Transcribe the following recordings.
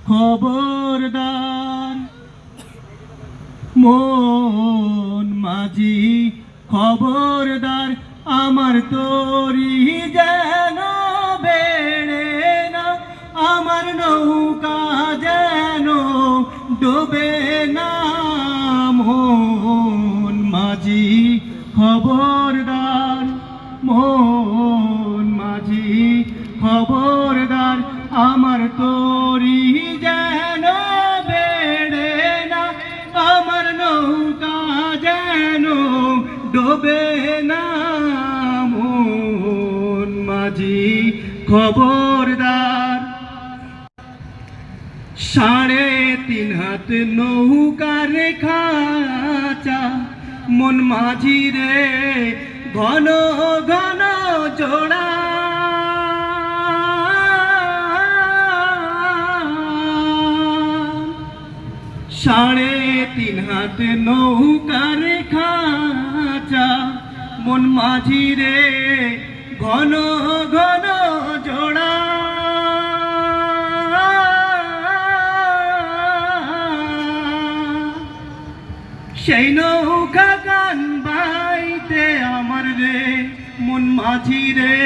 খবরদার মন মাঝি খবরদার আমার তরি যেন বেড়ে না, আমার নৌকা যেন ডোবে না। মন মাঝি খবরদার, মন মাঝি খবরদার আমার তরি যেন বেড়ে না, আমার নৌকা যেন ডোবে না। মন মাঝি খবরদার 3.5 হাত নৌকার খাঁচা, মন মাঝি রে ঘন ঘন জোড়া। 3.5 হাত নৌকার খাঁচা, মন মাঝি রে ঘন ঘন জোড়া। সেই নৌকা গান বাইতে আমার রে মন মাঝি রে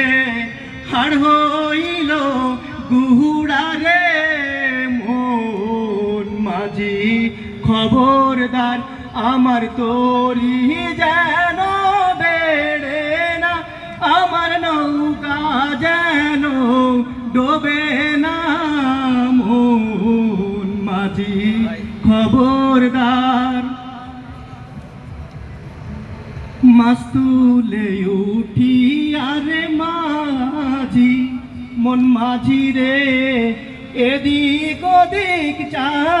হাড় হইল গুহুড়া রে। মন মাঝি খবরদার আমার তরি যেন বেড়ে না, আমার নৌকা যেন ডোবে না। মন মাঝি খবরদার মাছ তুলে উঠি আরে মাঝি, মন মাঝি রে এদিক ওদিক চাই।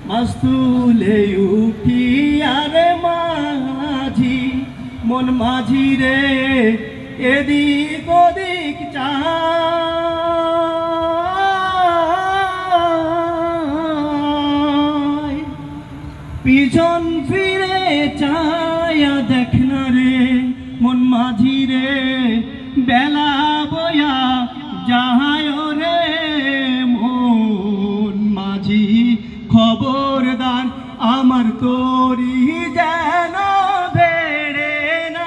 মাছ তুলে উঠি আরে মাঝি, মন মাঝি রে এদিক ওদিক চাই। পিছন ফিরে চায়া দেখ না রে মন মাঝি রে বেলা বয়া যাহায় রে। মন মাঝি খবরদার আমার তরি যেন বেড়ে না,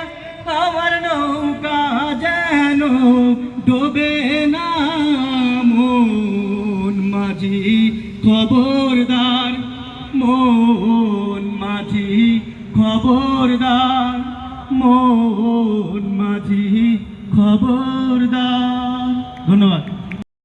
আমার নৌকা যেন ডোবে না। মন মাঝি খবরদার, মন মাঝি খবরদার, মন মাঝি খবরদার। ধন্যবাদ।